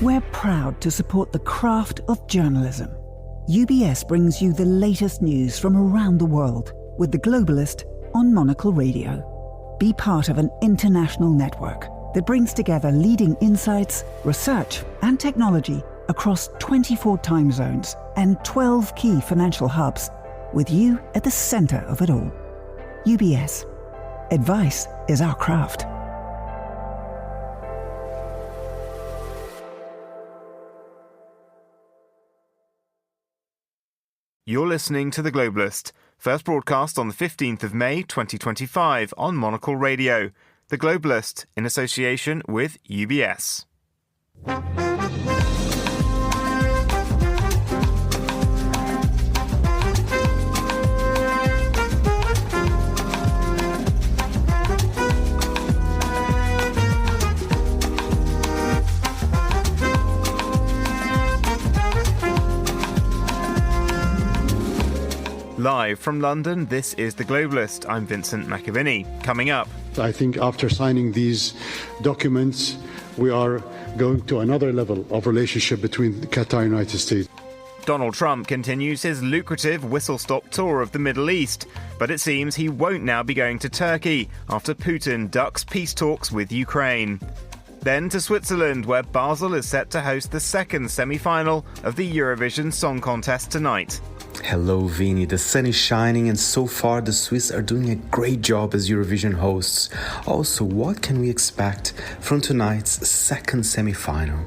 We're proud to support the craft of journalism. UBS brings you the latest news from around the world with The Globalist on Monocle Radio. Be part of an international network that brings together leading insights, research, and technology across 24 time zones and 12 key financial hubs, with you at the center of it all. UBS. Advice is our craft. You're listening to The Globalist, first broadcast on the 15th of May 2025 on Monocle Radio. The Globalist, in association with UBS. Live from London, this is The Globalist. I'm Vincent McAviney. Coming up. I think after signing these documents, we are going to another level of relationship between Qatar and the United States. Donald Trump continues his lucrative whistle-stop tour of the Middle East, but it seems he won't now be going to Turkey after Putin ducks peace talks with Ukraine. Then to Switzerland, where Basel is set to host the second semi-final of the Eurovision Song Contest tonight. Hello, Vinny. The sun is shining, and so far the Swiss are doing a great job as Eurovision hosts. Also, what can we expect from tonight's second semi-final?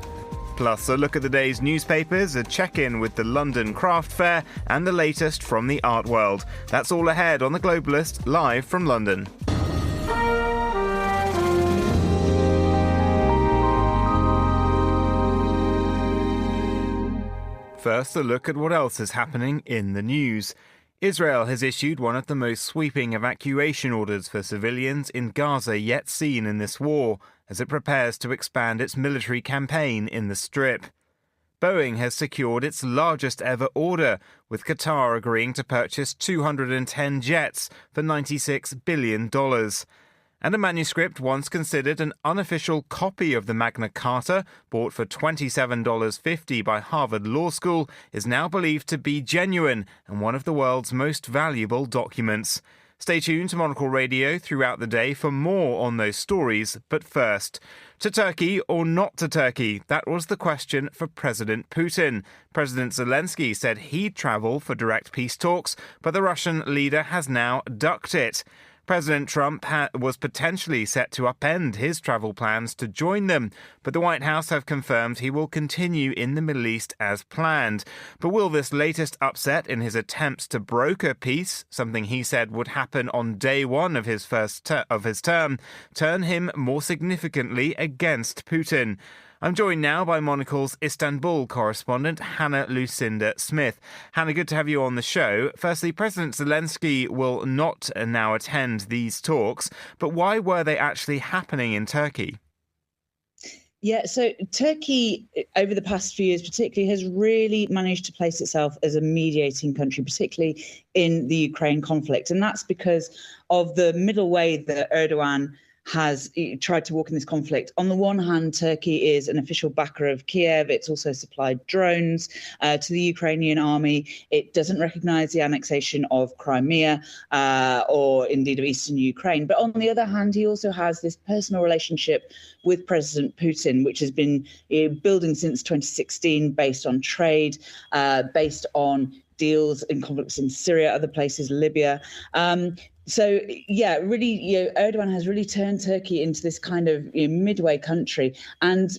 Plus, a look at the day's newspapers, a check-in with the London Craft Fair, and the latest from the art world. That's all ahead on The Globalist, live from London. First, a look at what else is happening in the news. Israel has issued one of the most sweeping evacuation orders for civilians in Gaza yet seen in this war, as it prepares to expand its military campaign in the Strip. Boeing has secured its largest ever order, with Qatar agreeing to purchase 210 jets for $96 billion. And a manuscript once considered an unofficial copy of the Magna Carta, bought for $27.50 by Harvard Law School, is now believed to be genuine and one of the world's most valuable documents. Stay tuned to Monocle Radio throughout the day for more on those stories, but first, to Turkey or not to Turkey? That was the question for President Putin. President Zelensky said he'd travel for direct peace talks, but the Russian leader has now ducked it. President Trump was potentially set to upend his travel plans to join them, but the White House have confirmed he will continue in the Middle East as planned. But will this latest upset in his attempts to broker peace, something he said would happen on day one of his term, turn him more significantly against Putin? I'm joined now by Monocle's Istanbul correspondent, Hannah Lucinda Smith. Hannah, good to have you on the show. Firstly, President Zelensky will not now attend these talks, but why were they actually happening in Turkey? Yeah, so Turkey, over the past few years particularly, has really managed to place itself as a mediating country, particularly in the Ukraine conflict. And that's because of the middle way that Erdogan has tried to walk in this conflict. On the one hand, Turkey is an official backer of Kiev. It's also supplied drones to the Ukrainian army. It doesn't recognize the annexation of Crimea or indeed of eastern Ukraine. But on the other hand, he also has this personal relationship with President Putin, which has been building since 2016, based on trade, based on deals in conflicts in Syria, other places, Libya. So, yeah, really, Erdogan has really turned Turkey into this kind of midway country. And,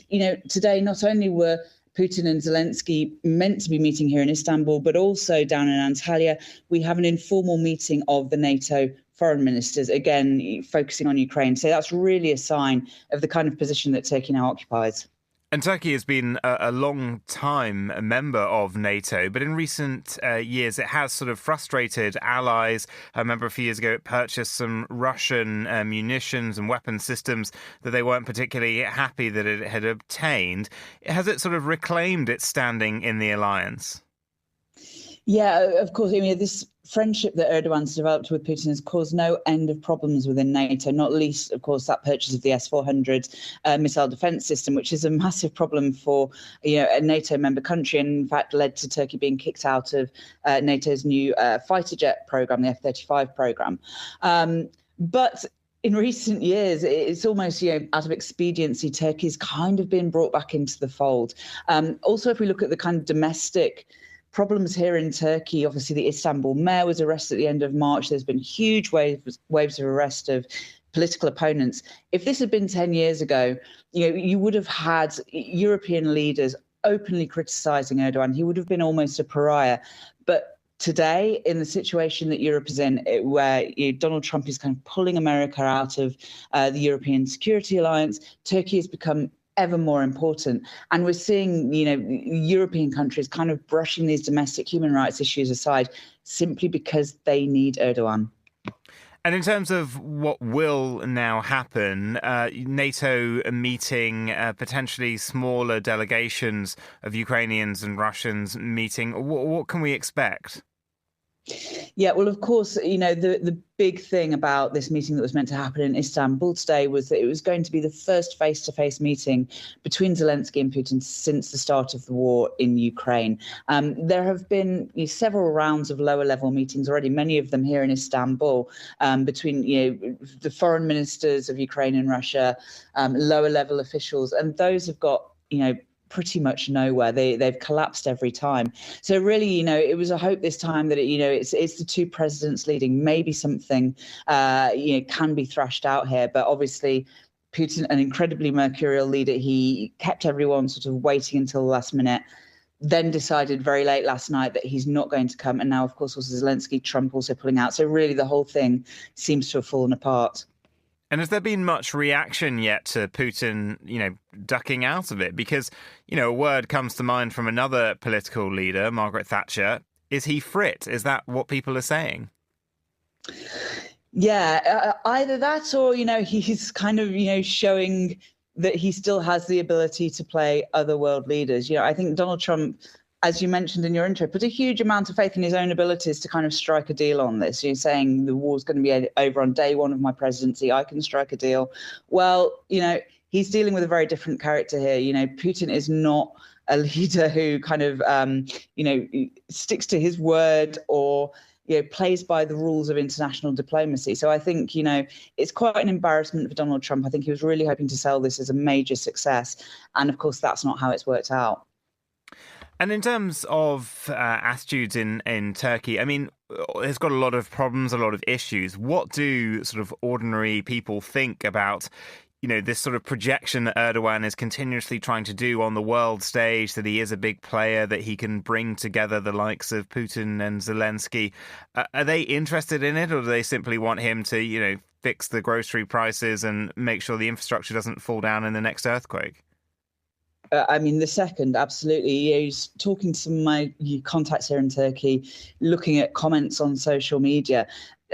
today, not only were Putin and Zelensky meant to be meeting here in Istanbul, but also down in Antalya, we have an informal meeting of the NATO foreign ministers, again, focusing on Ukraine. So that's really a sign of the kind of position that Turkey now occupies. And Turkey has been a long time a member of NATO, but in recent years it has sort of frustrated allies. I remember a few years ago it purchased some Russian munitions and weapon systems that they weren't particularly happy that it had obtained. Has it sort of reclaimed its standing in the alliance? Yeah, of course. I mean, this friendship that Erdogan's developed with Putin has caused no end of problems within NATO, not least, of course, that purchase of the S-400 missile defence system, which is a massive problem for a NATO member country, and in fact led to Turkey being kicked out of NATO's new fighter jet programme, the F-35 programme. But in recent years, it's almost, out of expediency, Turkey's kind of been brought back into the fold. Also, if we look at the kind of domestic problems here in Turkey, obviously the Istanbul mayor was arrested at the end of March. There's been huge waves of arrest of political opponents. If this had been 10 years ago, you would have had European leaders openly criticising Erdogan. He would have been almost a pariah. But today, in the situation that Europe is in, where Donald Trump is kind of pulling America out of the European Security Alliance, Turkey has become ever more important. And we're seeing, European countries kind of brushing these domestic human rights issues aside simply because they need Erdogan. And in terms of what will now happen, NATO meeting, potentially smaller delegations of Ukrainians and Russians meeting, what can we expect? Yeah, well, of course, the big thing about this meeting that was meant to happen in Istanbul today was that it was going to be the first face-to-face meeting between Zelensky and Putin since the start of the war in Ukraine. There have been several rounds of lower-level meetings already, many of them here in Istanbul, between the foreign ministers of Ukraine and Russia, lower-level officials, and those have got pretty much nowhere. They've collapsed every time. So really, it was a hope this time that it's the two presidents leading. Maybe something can be thrashed out here. But obviously, Putin, an incredibly mercurial leader, he kept everyone sort of waiting until the last minute. Then decided very late last night that he's not going to come. And now, of course, also Zelensky, Trump also pulling out. So really, the whole thing seems to have fallen apart. And has there been much reaction yet to Putin, ducking out of it? Because, a word comes to mind from another political leader, Margaret Thatcher. Is he frit? Is that what people are saying? Yeah, either that or, he's kind of, showing that he still has the ability to play other world leaders. I think Donald Trump, as you mentioned in your intro, put a huge amount of faith in his own abilities to kind of strike a deal on this. You're saying the war's going to be over on day one of my presidency. I can strike a deal. Well, he's dealing with a very different character here. Putin is not a leader who kind of, sticks to his word or, plays by the rules of international diplomacy. So I think, it's quite an embarrassment for Donald Trump. I think he was really hoping to sell this as a major success. And of course, that's not how it's worked out. And in terms of attitudes in Turkey, I mean, it's got a lot of problems, a lot of issues. What do sort of ordinary people think about, this sort of projection that Erdogan is continuously trying to do on the world stage, that he is a big player, that he can bring together the likes of Putin and Zelensky? Are they interested in it, or do they simply want him to, fix the grocery prices and make sure the infrastructure doesn't fall down in the next earthquake? The second, absolutely. He's talking to some of my contacts here in Turkey, looking at comments on social media.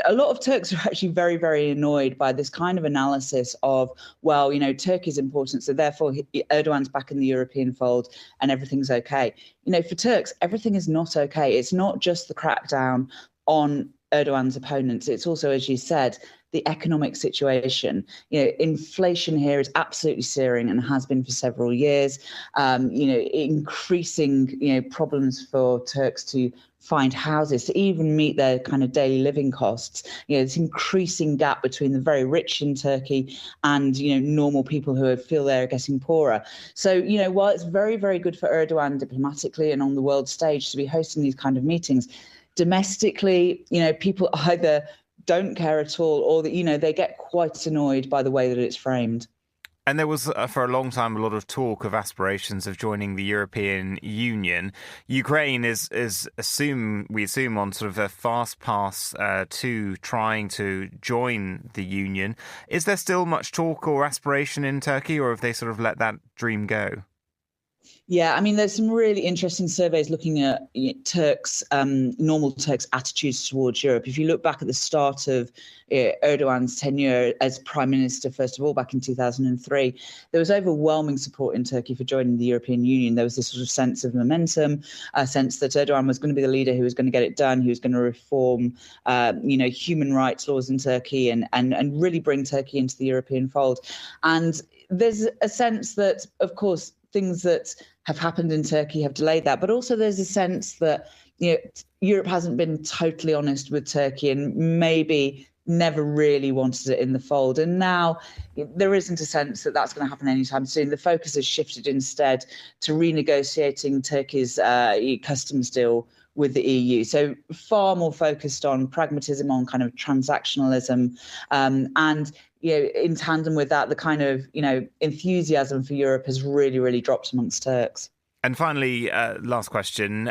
A lot of Turks are actually very, very annoyed by this kind of analysis of, well, Turkey's important, so therefore Erdogan's back in the European fold and everything's okay. For Turks, everything is not okay. It's not just the crackdown on Erdogan's opponents. It's also, as you said, the economic situation. Inflation here is absolutely searing and has been for several years. Increasing, problems for Turks to find houses, to even meet their kind of daily living costs. This increasing gap between the very rich in Turkey and, normal people who feel they're getting poorer. So, while it's very, very good for Erdogan diplomatically and on the world stage to be hosting these kind of meetings, domestically, people either don't care at all or that, they get quite annoyed by the way that it's framed. And there was, for a long time, a lot of talk of aspirations of joining the European Union. Ukraine we assume, on sort of a fast pass to trying to join the Union. Is there still much talk or aspiration in Turkey, or have they sort of let that dream go? Yeah, I mean, there's some really interesting surveys looking at normal Turks' attitudes towards Europe. If you look back at the start of Erdogan's tenure as prime minister, first of all, back in 2003, there was overwhelming support in Turkey for joining the European Union. There was this sort of sense of momentum, a sense that Erdogan was going to be the leader who was going to get it done, who was going to reform, human rights laws in Turkey and really bring Turkey into the European fold. And there's a sense that, of course, things that have happened in Turkey have delayed that. But also there's a sense that Europe hasn't been totally honest with Turkey and maybe never really wanted it in the fold. And now there isn't a sense that that's going to happen anytime soon. The focus has shifted instead to renegotiating Turkey's customs deal with the EU. So far more focused on pragmatism, on kind of transactionalism, and in tandem with that, the kind of enthusiasm for Europe has really, really dropped amongst Turks. And finally, last question.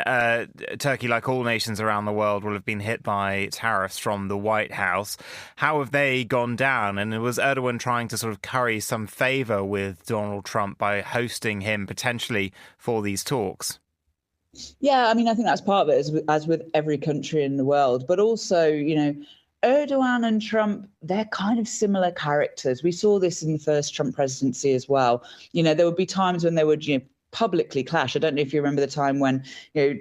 Turkey, like all nations around the world, will have been hit by tariffs from the White House. How have they gone down? And was Erdogan trying to sort of curry some favour with Donald Trump by hosting him potentially for these talks? Yeah, I mean, I think that's part of it, as with every country in the world. But also, Erdogan and Trump, they're kind of similar characters. We saw this in the first Trump presidency as well. There would be times when they would, publicly clash. I don't know if you remember the time when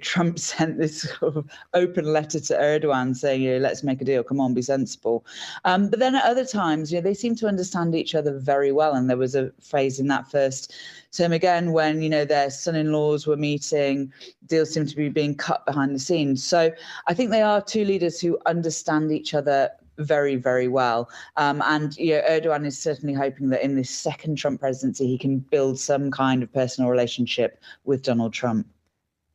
Trump sent this sort of open letter to Erdogan saying, let's make a deal, come on, be sensible. But then at other times, they seem to understand each other very well. And there was a phase in that first term again when, their son-in-laws were meeting, deals seem to be being cut behind the scenes. So I think they are two leaders who understand each other very, very well. And Erdogan is certainly hoping that in this second Trump presidency, he can build some kind of personal relationship with Donald Trump.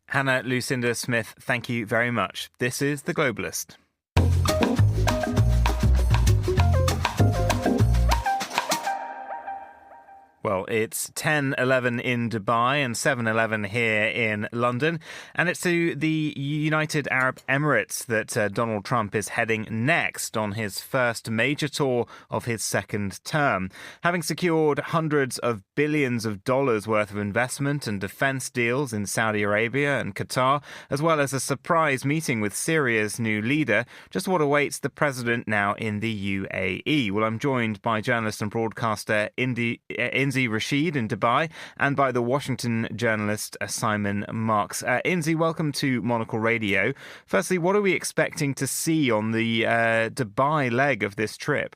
Hannah Lucinda Smith, thank you very much. This is The Globalist. Well, it's 10:11 in Dubai and 7:11 here in London. And it's to the United Arab Emirates that Donald Trump is heading next on his first major tour of his second term. Having secured hundreds of billions of dollars worth of investment and defense deals in Saudi Arabia and Qatar, as well as a surprise meeting with Syria's new leader, just what awaits the president now in the UAE. Well, I'm joined by journalist and broadcaster Inzi Rashid in Dubai and by the Washington journalist Simon Marks. Inzi, welcome to Monocle Radio. Firstly, what are we expecting to see on the Dubai leg of this trip?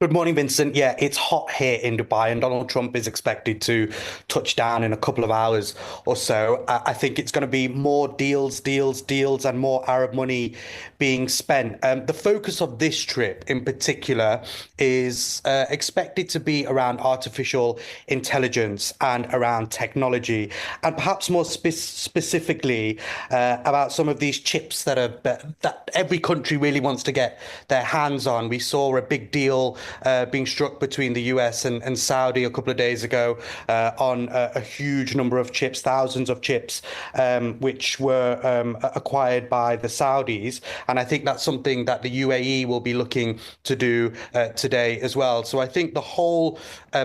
Good morning, Vincent. Yeah, it's hot here in Dubai and Donald Trump is expected to touch down in a couple of hours or so. I think it's going to be more deals and more Arab money being spent. The focus of this trip in particular is expected to be around artificial intelligence and around technology, and perhaps more specifically about some of these chips that every country really wants to get their hands on. We saw a big deal being struck between the US and Saudi a couple of days ago on a huge number of chips, thousands of chips, which were acquired by the Saudis. And I think that's something that the UAE will be looking to do today as well. So I think the whole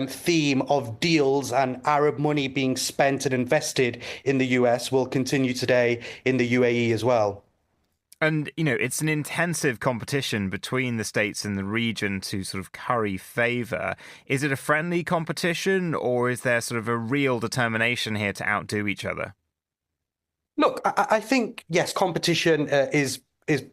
theme of deals and Arab money being spent and invested in the US will continue today in the UAE as well. And, it's an intensive competition between the states in the region to sort of curry favour. Is it a friendly competition or is there sort of a real determination here to outdo each other? Look, I think, yes, competition is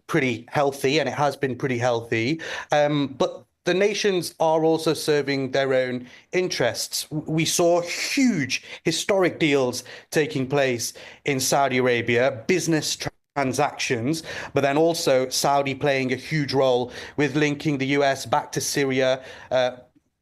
pretty healthy and it has been pretty healthy. But the nations are also serving their own interests. We saw huge historic deals taking place in Saudi Arabia, business transactions, but then also Saudi playing a huge role with linking the US back to Syria,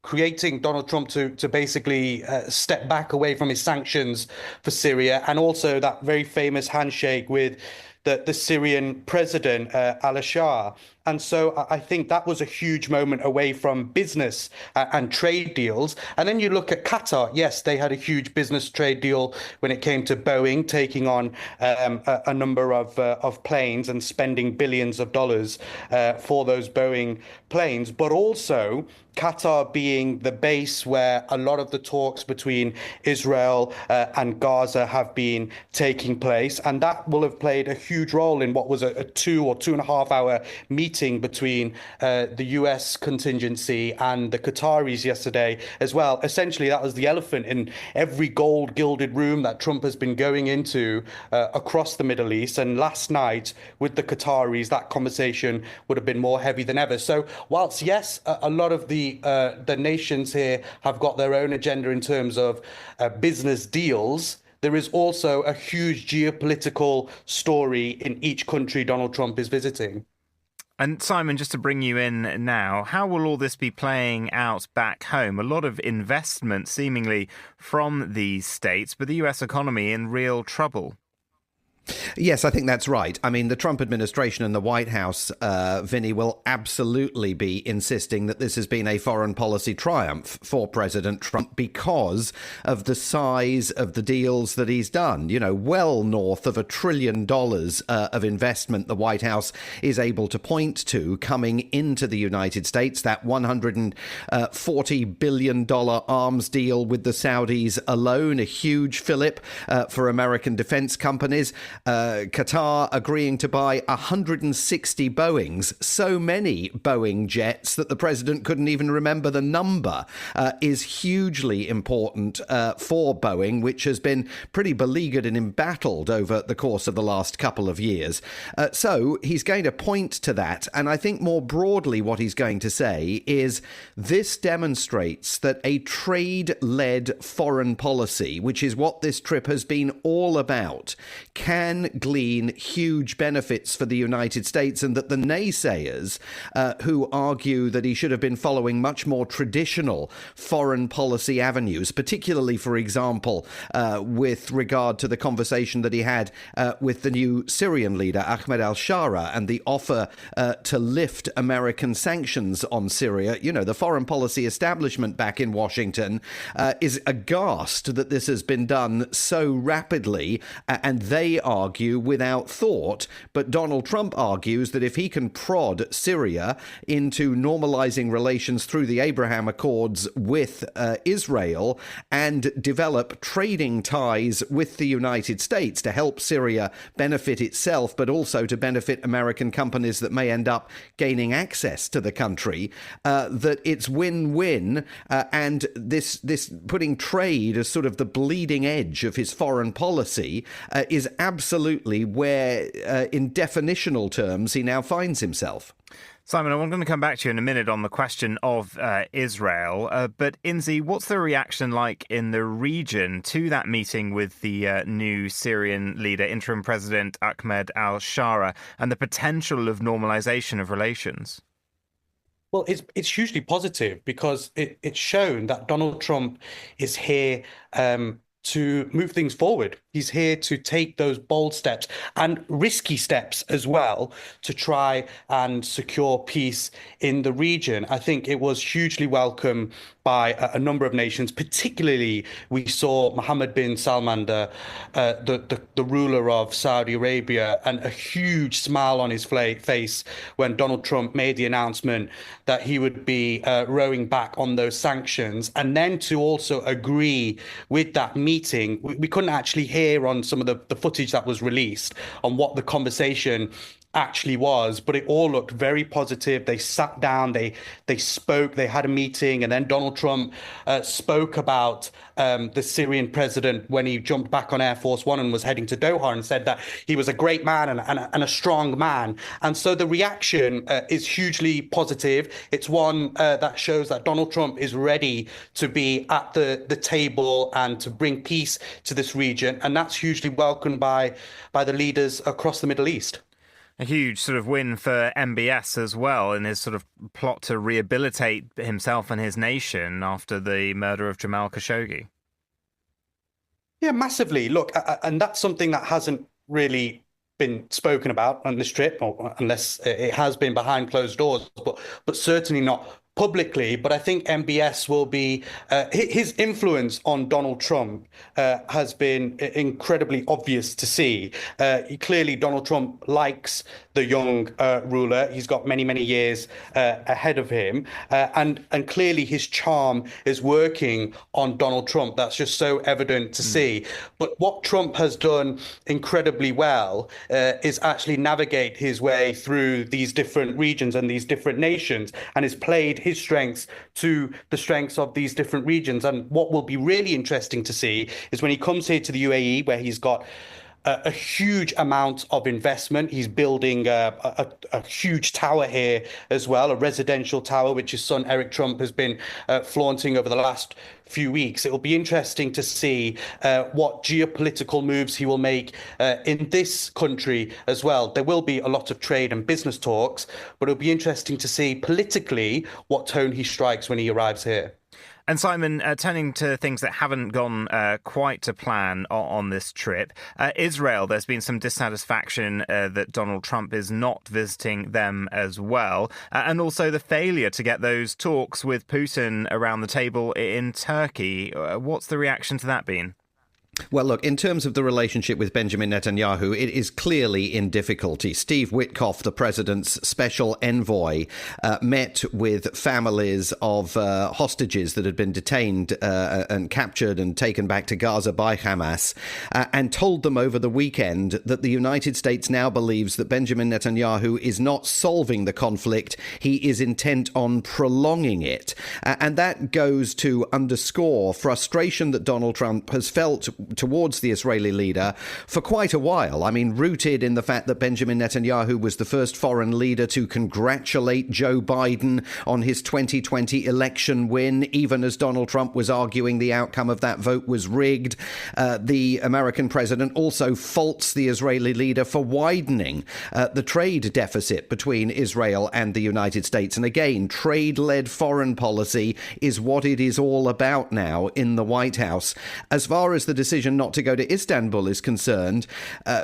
creating Donald Trump to basically step back away from his sanctions for Syria, and also that very famous handshake with the Syrian president, al-Ashar. And so I think that was a huge moment away from business and trade deals. And then you look at Qatar. Yes, they had a huge business trade deal when it came to Boeing taking on a number of planes and spending billions of dollars for those Boeing planes, but also Qatar being the base where a lot of the talks between Israel and Gaza have been taking place. And that will have played a huge role in what was a 2 or 2.5 hour meeting between the US contingency and the Qataris yesterday as well. Essentially, that was the elephant in every gold gilded room that Trump has been going into across the Middle East. And last night with the Qataris, that conversation would have been more heavy than ever. So whilst, yes, a lot of the nations here have got their own agenda in terms of business deals, there is also a huge geopolitical story in each country Donald Trump is visiting. And Simon, just to bring you in now, how will all this be playing out back home? A lot of investment seemingly from these states, but the US economy in real trouble. Yes, I think that's right. I mean, the Trump administration and the White House, Vinny, will absolutely be insisting that this has been a foreign policy triumph for President Trump because of the size of the deals that he's done. You know, well north of $1 trillion of investment the White House is able to point to coming into the United States. That $140 billion arms deal with the Saudis alone, a huge fillip for American defense companies. Qatar agreeing to buy 160 Boeings, so many Boeing jets that the president couldn't even remember the number, is hugely important for Boeing, which has been pretty beleaguered and embattled over the course of the last couple of years. So he's going to point to that. And I think more broadly what he's going to say is this demonstrates that a trade-led foreign policy, which is what this trip has been all about, can glean huge benefits for the United States, and that the naysayers who argue that he should have been following much more traditional foreign policy avenues, particularly, for example, with regard to the conversation that he had with the new Syrian leader, Ahmed al-Shara, and the offer to lift American sanctions on Syria. You know, the foreign policy establishment back in Washington is aghast that this has been done so rapidly, and they argue without thought. But Donald Trump argues that if he can prod Syria into normalizing relations through the Abraham Accords with Israel and develop trading ties with the United States to help Syria benefit itself, but also to benefit American companies that may end up gaining access to the country, that it's win-win. And this putting trade as sort of the bleeding edge of his foreign policy is absolutely where, in definitional terms, he now finds himself. Simon, I'm going to come back to you in a minute on the question of Israel. But Inzi, what's the reaction like in the region to that meeting with the new Syrian leader, interim president Ahmed al-Shara, and the potential of normalization of relations? Well, it's hugely positive because it's shown that Donald Trump is here to move things forward. He's here to take those bold steps and risky steps as well to try and secure peace in the region. I think it was hugely welcome by a number of nations. Particularly, we saw Mohammed bin Salman, the ruler of Saudi Arabia, and a huge smile on his face when Donald Trump made the announcement that he would be rowing back on those sanctions. And then to also agree with that meeting, we couldn't actually hear on some of the footage that was released on what the conversation actually was, but it all looked very positive. They sat down, they spoke, they had a meeting, and then Donald Trump spoke about the Syrian president when he jumped back on Air Force One and was heading to Doha, and said that he was a great man and a strong man. And so the reaction is hugely positive. It's one that shows that Donald Trump is ready to be at the table and to bring peace to this region, and that's hugely welcomed by the leaders across the Middle East. A huge sort of win for MBS as well in his sort of plot to rehabilitate himself and his nation after the murder of Jamal Khashoggi. Yeah, massively. Look, and that's something that hasn't really been spoken about on this trip, or unless it has been behind closed doors, but certainly not publicly. But I think MBS will be his influence on Donald Trump has been incredibly obvious to see. Clearly, Donald Trump likes the young ruler. He's got many years ahead of him, and clearly his charm is working on Donald Trump. That's just so evident to see. But what Trump has done incredibly well is actually navigate his way through these different regions and these different nations, and has played his strengths to the strengths of these different regions. And what will be really interesting to see is when he comes here to the UAE, where he's got a huge amount of investment. He's building a huge tower here as well, a residential tower, which his son Eric Trump has been flaunting over the last few weeks. It will be interesting to see what geopolitical moves he will make in this country as well. There will be a lot of trade and business talks, but it'll be interesting to see politically what tone he strikes when he arrives here. And Simon, turning to things that haven't gone quite to plan on this trip, Israel, there's been some dissatisfaction that Donald Trump is not visiting them as well, and also the failure to get those talks with Putin around the table in Turkey. What's the reaction to that been? Well, look, in terms of the relationship with Benjamin Netanyahu, it is clearly in difficulty. Steve Witkoff, the president's special envoy, met with families of hostages that had been detained and captured and taken back to Gaza by Hamas, and told them over the weekend that the United States now believes that Benjamin Netanyahu is not solving the conflict. He is intent on prolonging it. And that goes to underscore frustration that Donald Trump has felt towards the Israeli leader for quite a while. I mean, rooted in the fact that Benjamin Netanyahu was the first foreign leader to congratulate Joe Biden on his 2020 election win, even as Donald Trump was arguing the outcome of that vote was rigged. The American president also faults the Israeli leader for widening the trade deficit between Israel and the United States. And again, trade-led foreign policy is what it is all about now in the White House. As far as the decision not to go to Istanbul is concerned,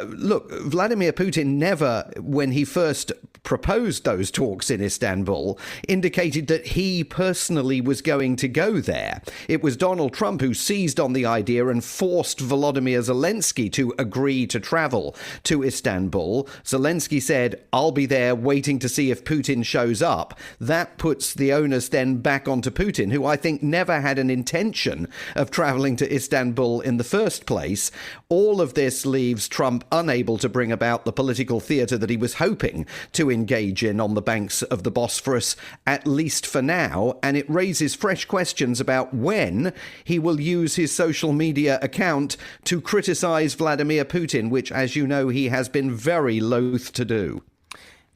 look, Vladimir Putin never, when he first proposed those talks in Istanbul, indicated that he personally was going to go there. It was Donald Trump who seized on the idea and forced Volodymyr Zelensky to agree to travel to Istanbul. Zelensky said, "I'll be there waiting to see if Putin shows up." That puts the onus then back onto Putin, who I think never had an intention of traveling to Istanbul in the first place. All of this leaves Trump unable to bring about the political theatre that he was hoping to engage in on the banks of the Bosphorus, at least for now, and it raises fresh questions about when he will use his social media account to criticise Vladimir Putin, which, as you know, he has been very loath to do.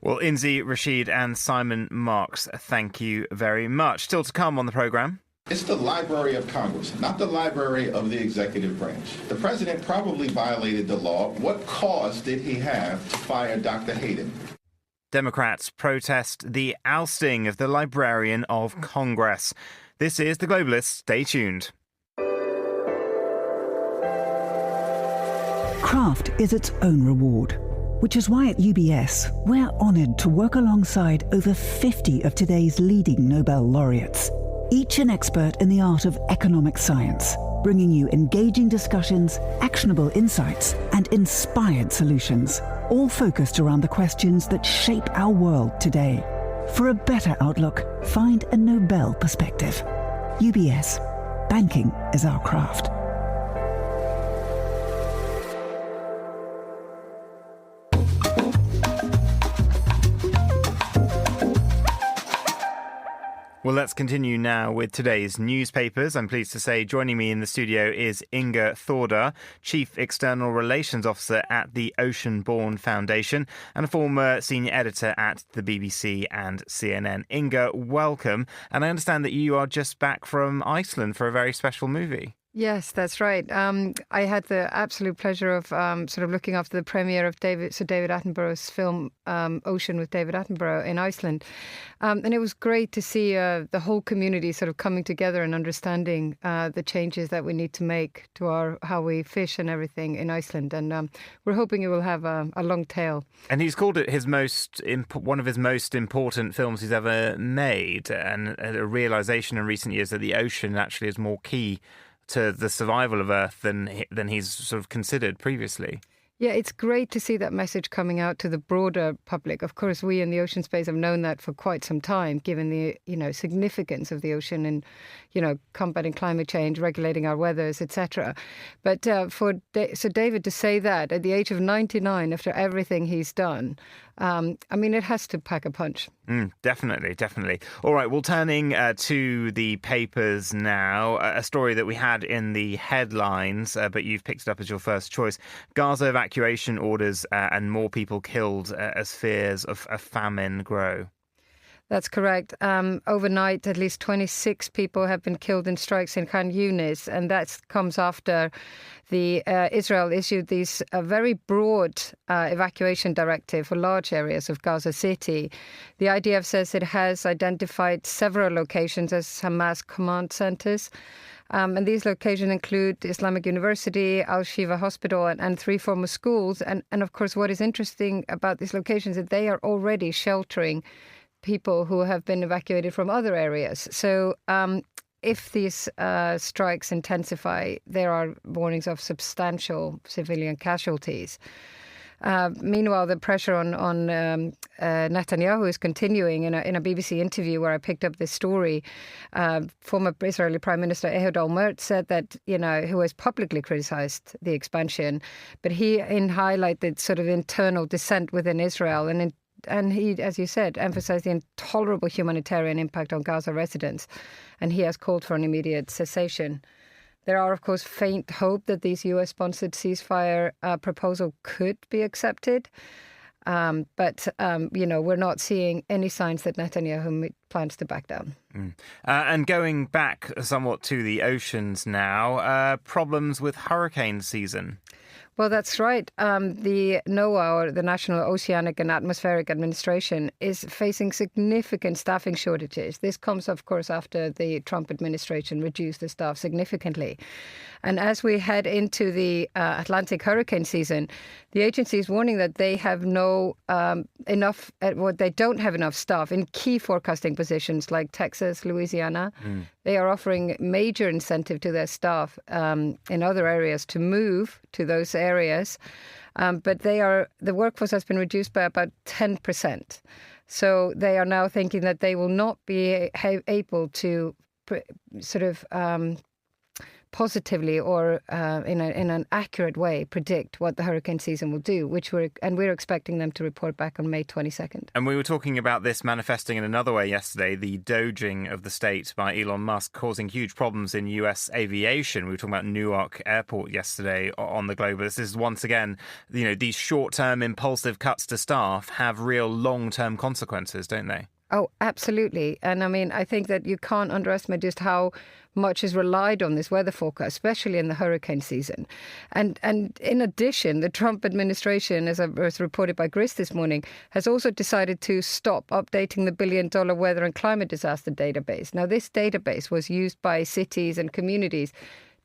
Well, Inzi, Rashid and Simon Marks, thank you very much. Still to come on the programme. It's the Library of Congress, not the Library of the Executive Branch. The president probably violated the law. What cause did he have to fire Dr. Hayden? Democrats protest the ousting of the Librarian of Congress. This is The Globalists. Stay tuned. Craft is its own reward, which is why at UBS, we're honoured to work alongside over 50 of today's leading Nobel laureates, each an expert in the art of economic science, bringing you engaging discussions, actionable insights, and inspired solutions, all focused around the questions that shape our world today. For a better outlook, find a Nobel perspective. UBS. Banking is our craft. Well, let's continue now with today's newspapers. I'm pleased to say joining me in the studio is Inga Thorda, Chief External Relations Officer at the Ocean-Born Foundation and a former senior editor at the BBC and CNN. Inga, welcome. And I understand that you are just back from Iceland for a very special movie. Yes, that's right. I had the absolute pleasure of sort of looking after the premiere of David Attenborough's film Ocean with David Attenborough in Iceland. And it was great to see the whole community sort of coming together and understanding the changes that we need to make to how we fish and everything in Iceland. And we're hoping it will have a long tail. And he's called it one of his most important films he's ever made, and a realization in recent years that the ocean actually is more key to the survival of Earth than he's sort of considered previously. Yeah, it's great to see that message coming out to the broader public. Of course, we in the ocean space have known that for quite some time, given the significance of the ocean in, combating climate change, regulating our weathers, etc. But for David to say that at the age of 99, after everything he's done, it has to pack a punch. Definitely. All right, well, turning to the papers now, a story that we had in the headlines, but you've picked it up as your first choice. Gaza evacuation orders and more people killed as fears of a famine grow. That's correct. Overnight, at least 26 people have been killed in strikes in Khan Yunis, and that comes after Israel issued these very broad evacuation directive for large areas of Gaza City. The IDF says it has identified several locations as Hamas command centers. And these locations include Islamic University, Al-Shifa Hospital, and 3 former schools. And of course, what is interesting about these locations is that they are already sheltering people who have been evacuated from other areas. So if these strikes intensify, there are warnings of substantial civilian casualties. Meanwhile, the pressure on Netanyahu is continuing. In a BBC interview where I picked up this story, former Israeli Prime Minister Ehud Olmert said that, who has publicly criticized the expansion, but he highlighted sort of internal dissent within Israel and he, as you said, emphasized the intolerable humanitarian impact on Gaza residents, and he has called for an immediate cessation. There are, of course, faint hope that this US-sponsored ceasefire proposal could be accepted, but we're not seeing any signs that Netanyahu plans to back down. And going back somewhat to the oceans now, problems with hurricane season. Well, that's right. The NOAA, or the National Oceanic and Atmospheric Administration, is facing significant staffing shortages. This comes, of course, after the Trump administration reduced the staff significantly. And as we head into the Atlantic hurricane season, the agency is warning that they have they don't have enough staff in key forecasting positions like Texas, Louisiana. They are offering major incentive to their staff in other areas to move to those areas. But the workforce has been reduced by about 10%. So they are now thinking that they will not be able to positively or in an accurate way predict what the hurricane season will do, we're expecting them to report back on May 22nd. And we were talking about this manifesting in another way yesterday, the doging of the state by Elon Musk causing huge problems in US aviation. We were talking about Newark Airport yesterday on the Globe. This is once again, these short-term impulsive cuts to staff have real long-term consequences, don't they? Oh, absolutely. And I think that you can't underestimate just how much is relied on this weather forecast, especially in the hurricane season. And in addition, the Trump administration, as was reported by Grist this morning, has also decided to stop updating the $1 billion weather and climate disaster database. Now, this database was used by cities and communities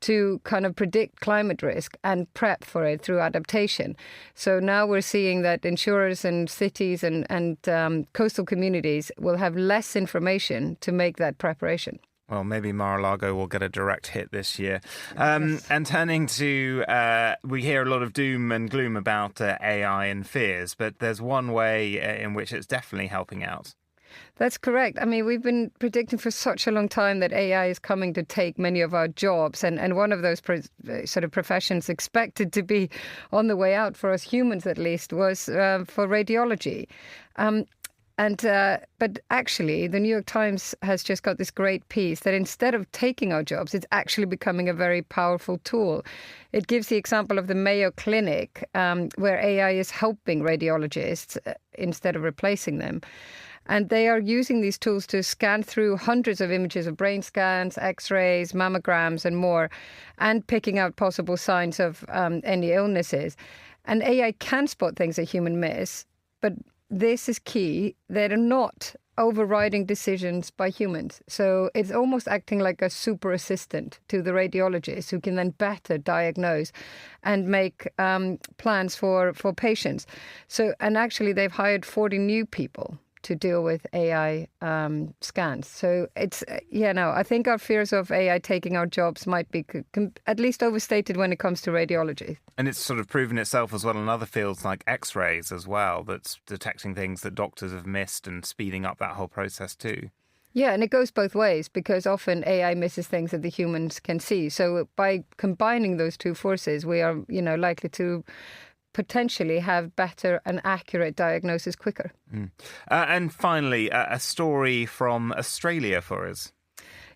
to kind of predict climate risk and prep for it through adaptation. So now we're seeing that insurers and cities and coastal communities will have less information to make that preparation. Well, maybe Mar-a-Lago will get a direct hit this year. And turning to, we hear a lot of doom and gloom about AI and fears, but there's one way in which it's definitely helping out. That's correct. We've been predicting for such a long time that AI is coming to take many of our jobs. And one of those sort of professions expected to be on the way out for us humans, at least, was for radiology. But actually, the New York Times has just got this great piece that instead of taking our jobs, it's actually becoming a very powerful tool. It gives the example of the Mayo Clinic, where AI is helping radiologists instead of replacing them. And they are using these tools to scan through hundreds of images of brain scans, x-rays, mammograms and more, and picking out possible signs of any illnesses. And AI can spot things a human miss, but this is key. They're not overriding decisions by humans. So it's almost acting like a super assistant to the radiologist who can then better diagnose and make plans for patients. So, and actually they've hired 40 new people to deal with AI scans. So it's, I think our fears of AI taking our jobs might be at least overstated when it comes to radiology. And it's sort of proven itself as well in other fields like x-rays as well, that's detecting things that doctors have missed and speeding up that whole process too. Yeah, and it goes both ways because often AI misses things that the humans can see. So by combining those two forces, we are, likely to potentially have better and accurate diagnosis quicker. And finally, a story from Australia for us.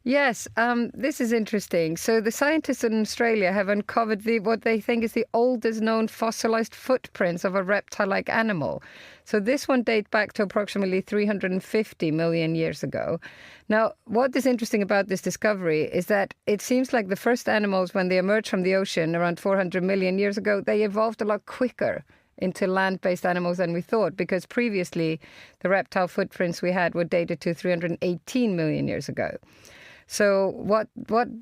Yes, this is interesting. So the scientists in Australia have uncovered what they think is the oldest known fossilized footprints of a reptile-like animal. So this one dates back to approximately 350 million years ago. Now, what is interesting about this discovery is that it seems like the first animals, when they emerged from the ocean around 400 million years ago, they evolved a lot quicker into land-based animals than we thought, because previously the reptile footprints we had were dated to 318 million years ago. So what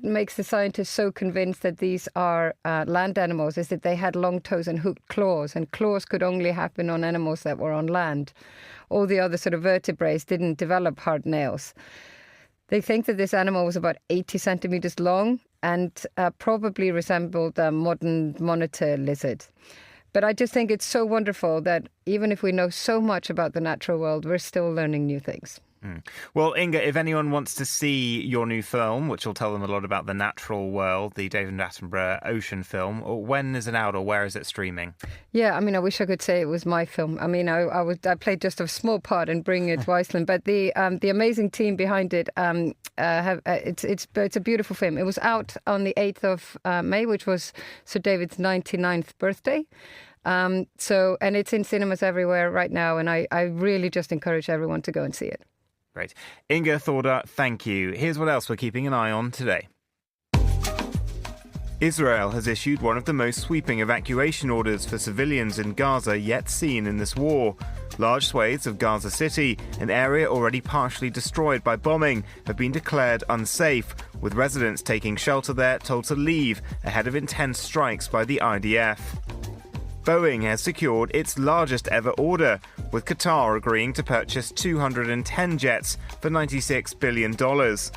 makes the scientists so convinced that these are land animals is that they had long toes and hooked claws, and claws could only happen on animals that were on land. All the other sort of vertebrates didn't develop hard nails. They think that this animal was about 80 centimeters long and probably resembled a modern monitor lizard. But I just think it's so wonderful that even if we know so much about the natural world, we're still learning new things. Well, Inga, if anyone wants to see your new film, which will tell them a lot about the natural world, the David Attenborough ocean film, when is it out or where is it streaming? Yeah, I mean, I wish I could say it was my film. I mean, I played just a small part in bringing it to Iceland, but the amazing team behind it, it's a beautiful film. It was out on the 8th of May, which was Sir David's 99th birthday. And it's in cinemas everywhere right now, and I really just encourage everyone to go and see it. Great. Inga Thorda, thank you. Here's what else we're keeping an eye on today. Israel has issued one of the most sweeping evacuation orders for civilians in Gaza yet seen in this war. Large swathes of Gaza City, an area already partially destroyed by bombing, have been declared unsafe, with residents taking shelter there told to leave ahead of intense strikes by the IDF. Boeing has secured its largest ever order, with Qatar agreeing to purchase 210 jets for $96 billion. The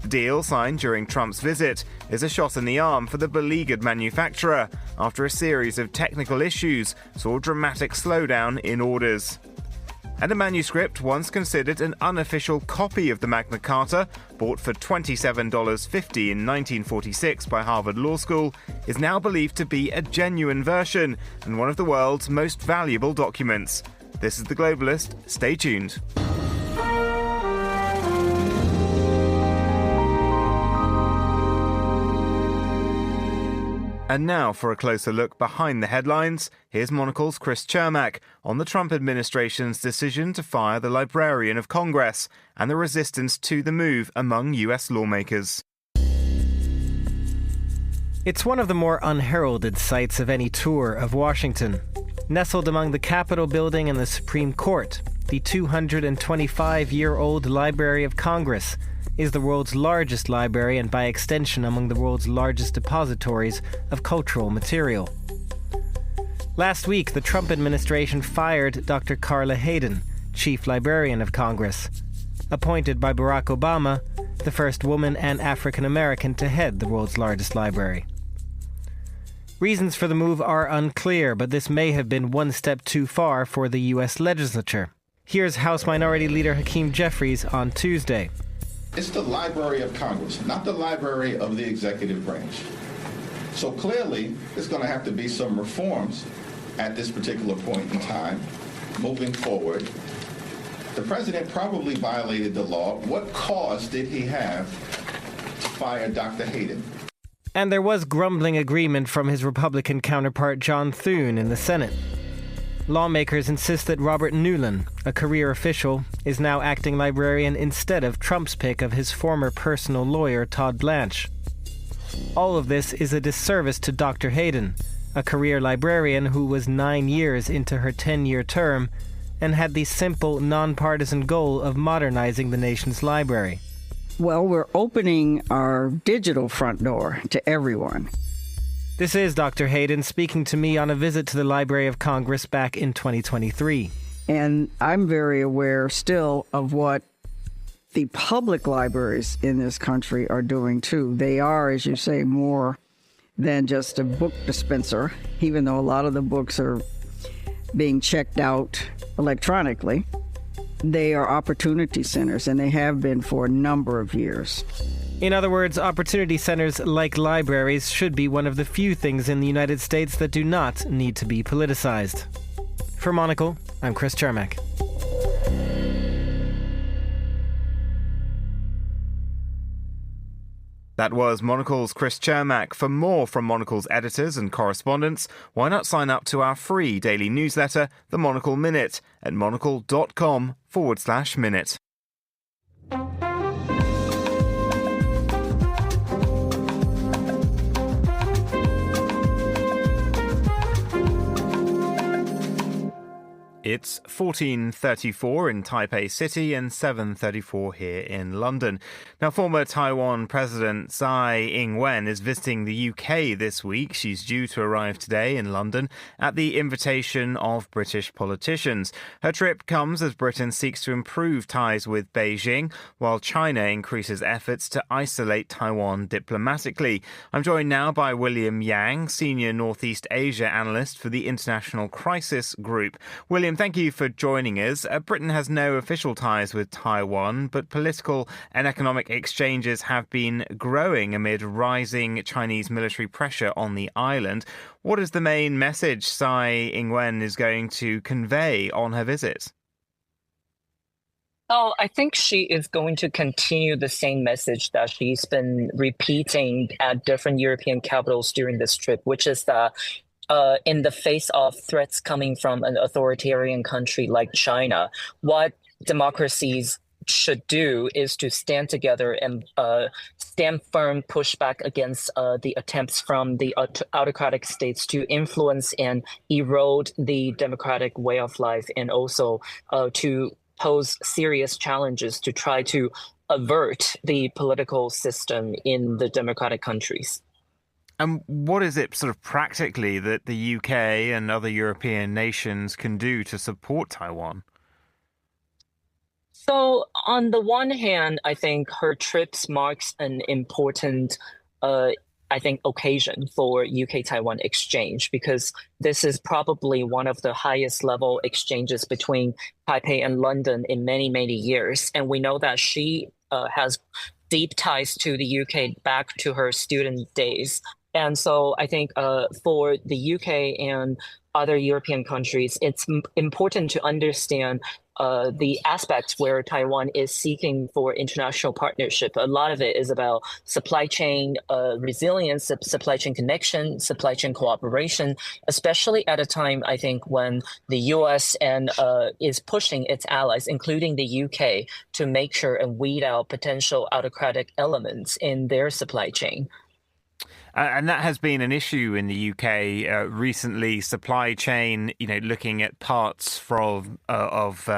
deal, signed during Trump's visit, is a shot in the arm for the beleaguered manufacturer after a series of technical issues saw a dramatic slowdown in orders. And a manuscript once considered an unofficial copy of the Magna Carta, bought for $27.50 in 1946 by Harvard Law School, is now believed to be a genuine version and one of the world's most valuable documents. This is The Globalist. Stay tuned. And now for a closer look behind the headlines, here's Monocle's Chris Chermak on the Trump administration's decision to fire the Librarian of Congress and the resistance to the move among US lawmakers. It's one of the more unheralded sights of any tour of Washington. Nestled among the Capitol building and the Supreme Court, the 225-year-old Library of Congress is the world's largest library and by extension among the world's largest depositories of cultural material. Last week, the Trump administration fired Dr. Carla Hayden, Chief Librarian of Congress, appointed by Barack Obama, the first woman and African American to head the world's largest library. Reasons for the move are unclear, but this may have been one step too far for the U.S. legislature. Here's House Minority Leader Hakeem Jeffries on Tuesday. It's the Library of Congress, not the Library of the executive branch. So clearly, there's going to have to be some reforms at this particular point in time, moving forward. The president probably violated the law. What cause did he have to fire Dr. Hayden? And there was grumbling agreement from his Republican counterpart John Thune in the Senate. Lawmakers insist that Robert Newland, a career official, is now acting librarian instead of Trump's pick of his former personal lawyer, Todd Blanche. All of this is a disservice to Dr. Hayden, a career librarian who was 9 years into her 10-year term and had the simple, nonpartisan goal of modernizing the nation's library. Well, we're opening our digital front door to everyone. This is Dr. Hayden speaking to me on a visit to the Library of Congress back in 2023. And I'm very aware still of what the public libraries in this country are doing too. They are, as you say, more than just a book dispenser, even though a lot of the books are being checked out electronically. They are opportunity centers, and they have been for a number of years. In other words, opportunity centers like libraries should be one of the few things in the United States that do not need to be politicized. For Monocle, I'm Chris Chermak. That was Monocle's Chris Chermak. For more from Monocle's editors and correspondents, why not sign up to our free daily newsletter, The Monocle Minute, at monocle.com/minute. It's 14:34 in Taipei City and 7:34 here in London. Now, former Taiwan President Tsai Ing-wen is visiting the UK this week. She's due to arrive today in London at the invitation of British politicians. Her trip comes as Britain seeks to improve ties with Beijing, while China increases efforts to isolate Taiwan diplomatically. I'm joined now by William Yang, Senior Northeast Asia Analyst for the International Crisis Group. William, thank you for joining us. Britain has no official ties with Taiwan, but political and economic exchanges have been growing amid rising Chinese military pressure on the island. What is the main message Tsai Ing-wen is going to convey on her visit? Oh, I think she is going to continue the same message that she's been repeating at different European capitals during this trip, which is that in the face of threats coming from an authoritarian country like China, what democracies should do is to stand together and stand firm, push back against the attempts from the autocratic states to influence and erode the democratic way of life, and also to pose serious challenges to try to avert the political system in the democratic countries. And what is it sort of practically that the UK and other European nations can do to support Taiwan? So on the one hand, I think her trips marks an important, occasion for UK-Taiwan exchange, because this is probably one of the highest level exchanges between Taipei and London in many, many years. And we know that she has deep ties to the UK back to her student days. And so I think for the UK and other European countries, it's important to understand the aspects where Taiwan is seeking for international partnership. A lot of it is about supply chain resilience, supply chain connection, supply chain cooperation, especially at a time, I think, when the US and is pushing its allies, including the UK, to make sure and weed out potential autocratic elements in their supply chain. And that has been an issue in the UK recently, supply chain, looking at parts of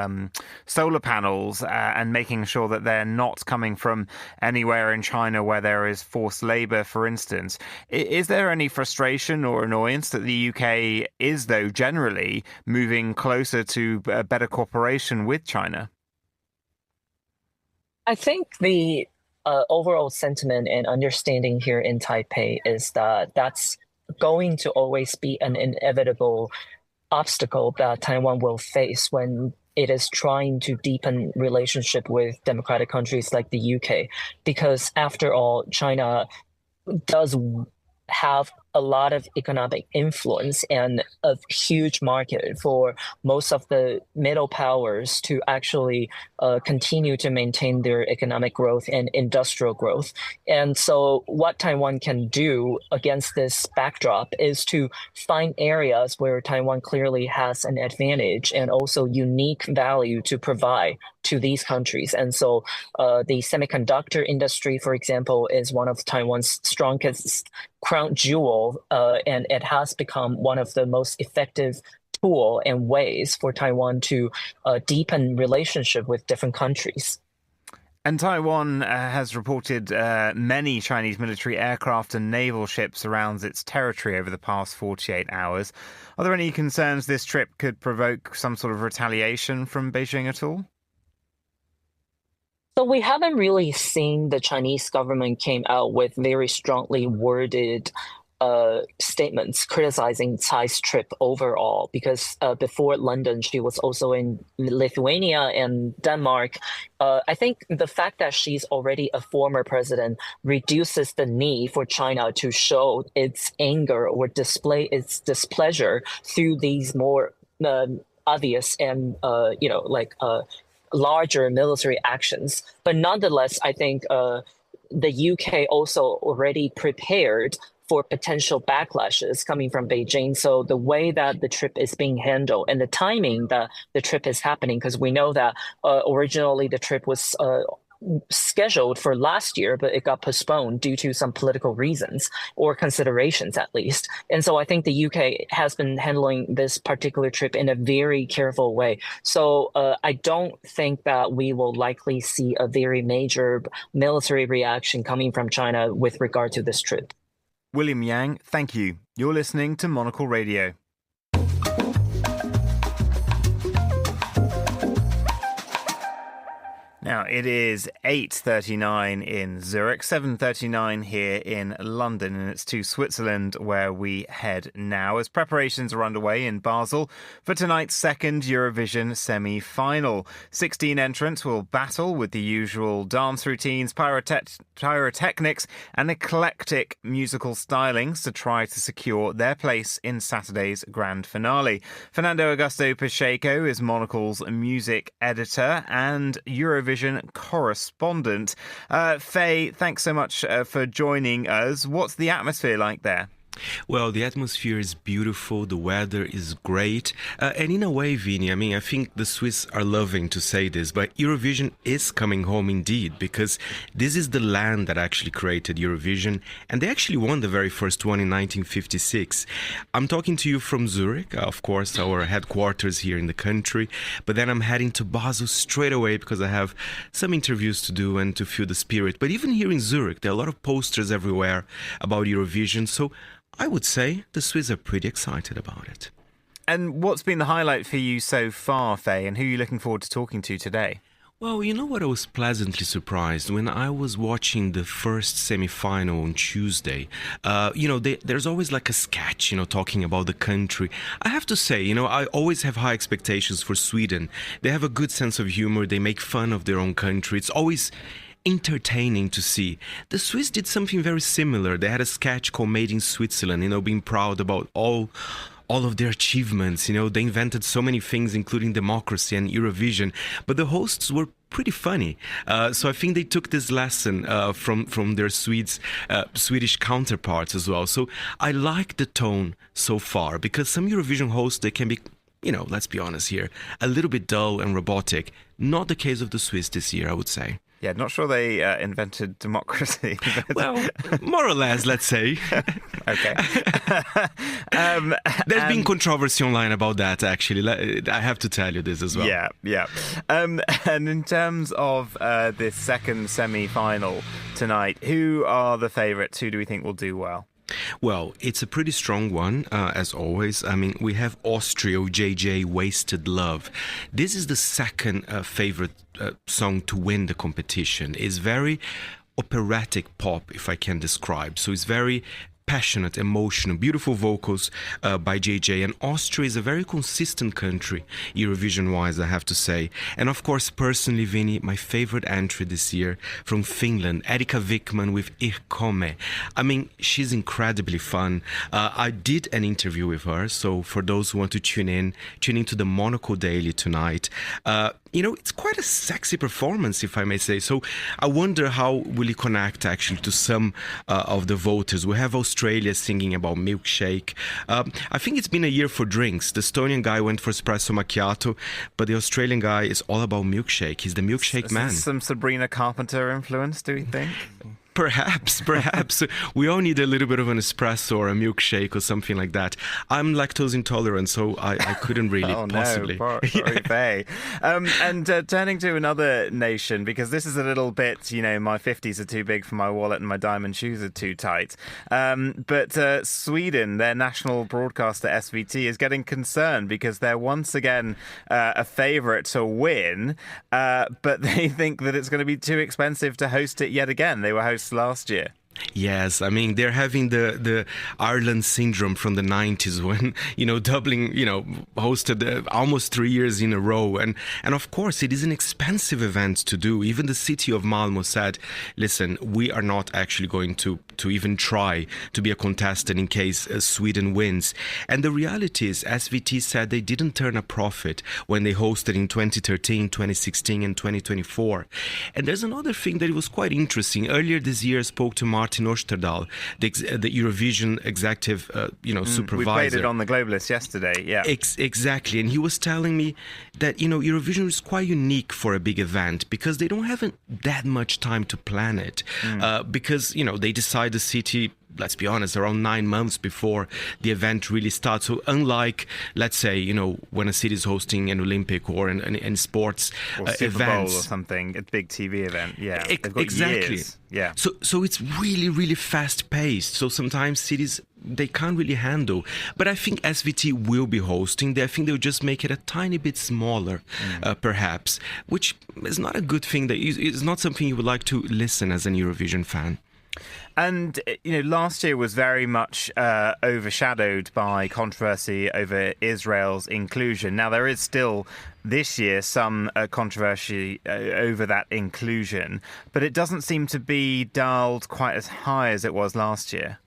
solar panels and making sure that they're not coming from anywhere in China where there is forced labor, for instance. Is there any frustration or annoyance that the UK is, though, generally moving closer to better cooperation with China? I think the overall sentiment and understanding here in Taipei is that that's going to always be an inevitable obstacle that Taiwan will face when it is trying to deepen relationship with democratic countries like the UK. Because after all, China does have a lot of economic influence and a huge market for most of the middle powers to actually continue to maintain their economic growth and industrial growth. And so what Taiwan can do against this backdrop is to find areas where Taiwan clearly has an advantage and also unique value to provide to these countries. And so the semiconductor industry, for example, is one of Taiwan's strongest crown jewel, and it has become one of the most effective tool and ways for Taiwan to deepen relationship with different countries. And Taiwan has reported many Chinese military aircraft and naval ships around its territory over the past 48 hours. Are there any concerns this trip could provoke some sort of retaliation from Beijing at all? So we haven't really seen the Chinese government came out with very strongly worded statements criticizing Tsai's trip overall, because before London, she was also in Lithuania and Denmark. I think the fact that she's already a former president reduces the need for China to show its anger or display its displeasure through these more obvious and, larger military actions. But nonetheless, I think the UK also already prepared for potential backlashes coming from Beijing. So the way that the trip is being handled and the timing that the trip is happening, because we know that originally the trip was scheduled for last year, but it got postponed due to some political reasons or considerations at least. And so I think the UK has been handling this particular trip in a very careful way. So I don't think that we will likely see a very major military reaction coming from China with regard to this trip. William Yang, thank you. You're listening to Monocle Radio. Now, it is 8:39 in Zurich, 7:39 here in London, and it's to Switzerland where we head now as preparations are underway in Basel for tonight's second Eurovision semi-final. 16 entrants will battle with the usual dance routines, pyrotechnics and eclectic musical stylings to try to secure their place in Saturday's grand finale. Fernando Augusto Pacheco is Monocle's music editor and Eurovision correspondent. Faye, thanks so much for joining us. What's the atmosphere like there? Well, the atmosphere is beautiful, the weather is great, and in a way, Vinny, I think the Swiss are loving to say this, but Eurovision is coming home indeed, because this is the land that actually created Eurovision, and they actually won the very first one in 1956. I'm talking to you from Zurich, of course, our headquarters here in the country, but then I'm heading to Basel straight away because I have some interviews to do and to feel the spirit. But even here in Zurich, there are a lot of posters everywhere about Eurovision, so I would say the Swiss are pretty excited about it. And what's been the highlight for you so far, Faye, and who are you looking forward to talking to today? Well, you know what? I was pleasantly surprised when I was watching the first semi-final on Tuesday. There's always like a sketch, talking about the country. I have to say, I always have high expectations for Sweden. They have a good sense of humor. They make fun of their own country. It's always entertaining to see. The Swiss did something very similar. They had a sketch called Made in Switzerland, being proud about all of their achievements. They invented so many things, including democracy and Eurovision, but the hosts were pretty funny. So I think they took this lesson from their Swedish counterparts as well. So I like the tone so far, because some Eurovision hosts, they can be, let's be honest here, a little bit dull and robotic. Not the case of the Swiss this year, I would say. Yeah, not sure they invented democracy. Well, more or less, let's say. Okay. There's been controversy online about that, actually. I have to tell you this as well. Yeah. And in terms of this second semi-final tonight, who are the favourites? Who do we think will do well? Well, it's a pretty strong one, as always. We have Austria, JJ, Wasted Love. This is the second favorite song to win the competition. It's very operatic pop, if I can describe. So it's very passionate, emotional, beautiful vocals by JJ. And Austria is a very consistent country, Eurovision-wise, I have to say. And of course, personally, Vinny, my favorite entry this year from Finland, Erika Wickman with Ich komme. I mean, she's incredibly fun. I did an interview with her, so for those who want to tune into the Monocle Daily tonight. It's quite a sexy performance, if I may say. So I wonder how will it connect actually to some of the voters. We have Australia singing about milkshake. I think it's been a year for drinks. The Estonian guy went for espresso macchiato, but the Australian guy is all about milkshake. He's the milkshake man. Some Sabrina Carpenter influence, do you think? Perhaps. We all need a little bit of an espresso or a milkshake or something like that. I'm lactose intolerant, so I couldn't really possibly. No, sorry. And turning to another nation, because this is a little bit, my 50s are too big for my wallet and my diamond shoes are too tight. But Sweden, their national broadcaster SVT, is getting concerned because they're once again a favourite to win, but they think that it's going to be too expensive to host it yet again. They were hosts last year. Yes, I mean, they're having the Ireland syndrome from the 90s when, Dublin, hosted almost 3 years in a row. And of course, it is an expensive event to do. Even the city of Malmö said, listen, we are not actually going to even try to be a contestant in case Sweden wins. And the reality is, SVT said they didn't turn a profit when they hosted in 2013, 2016 and 2024. And there's another thing that was quite interesting. Earlier this year, I spoke to Martin Osterdahl, the Eurovision executive, supervisor. We played it on the Globalist yesterday, yeah. Exactly, and he was telling me that, Eurovision is quite unique for a big event because they don't have that much time to plan it. Because, they decide the city, let's be honest, around 9 months before the event really starts. So unlike, let's say, when a city is hosting an Olympic or an sports or Super events. Bowl or something, a big TV event, yeah. They've got exactly. Years. Yeah. So it's really, really fast-paced. So sometimes cities, they can't really handle. But I think SVT will be hosting. I think they'll just make it a tiny bit smaller, perhaps, which is not a good thing. It's not something you would like to listen as an Eurovision fan. And, last year was very much overshadowed by controversy over Israel's inclusion. Now, there is still this year some controversy over that inclusion, but it doesn't seem to be dialed quite as high as it was last year.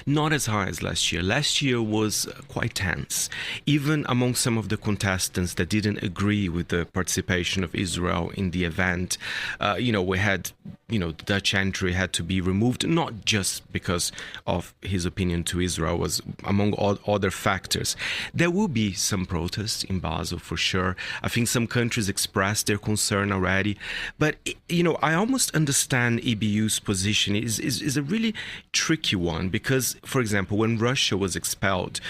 Not as high as last year. Last year was quite tense, even among some of the contestants that didn't agree with the participation of Israel in the event. We had, the Dutch entry had to be removed, not just because of his opinion to Israel, was among other factors. There will be some protests in Basel for sure. I think some countries expressed their concern already. But, I almost understand EBU's position. It is a really tricky one because, for example, when Russia was expelled,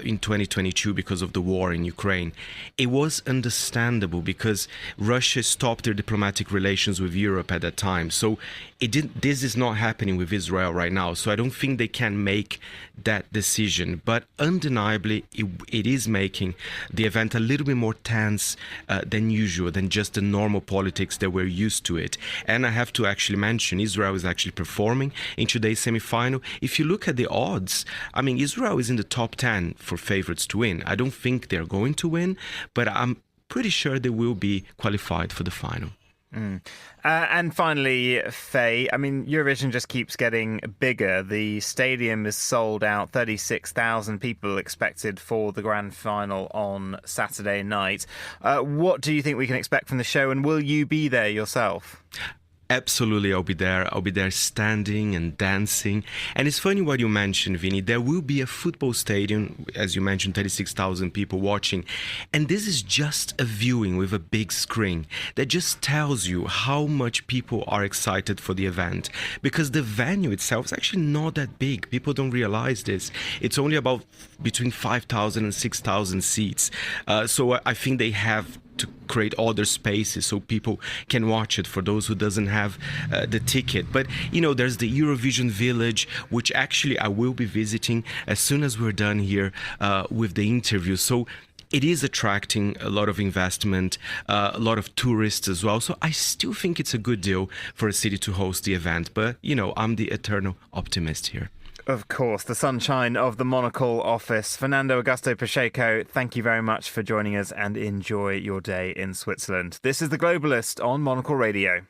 in 2022 because of the war in Ukraine, it was understandable because Russia stopped their diplomatic relations with Europe at that time. So this is not happening with Israel right now. So I don't think they can make that decision. But undeniably, it is making the event a little bit more tense than usual, than just the normal politics that we're used to it. And I have to actually mention, Israel is actually performing in today's semi-final. If you look at the odds, I mean, Israel is in the top 10 for favorites to win. I don't think they're going to win, but I'm pretty sure they will be qualified for the final. And finally, Faye, I mean, Eurovision just keeps getting bigger. The stadium is sold out, 36,000 people expected for the grand final on Saturday night. What do you think we can expect from the show, and will you be there yourself? Absolutely, I'll be there. I'll be there standing and dancing. And it's funny what you mentioned, Vinny. There will be a football stadium, as you mentioned, 36,000 people watching. And this is just a viewing with a big screen that just tells you how much people are excited for the event. Because the venue itself is actually not that big. People don't realize this. It's only about between 5,000 and 6,000 seats. So I think they have to create other spaces so people can watch it for those who doesn't have the ticket. But, there's the Eurovision Village, which actually I will be visiting as soon as we're done here with the interview. So it is attracting a lot of investment, a lot of tourists as well. So I still think it's a good deal for a city to host the event. But, I'm the eternal optimist here. Of course, the sunshine of the Monocle office. Fernando Augusto Pacheco, thank you very much for joining us and enjoy your day in Switzerland. This is The Globalist on Monocle Radio.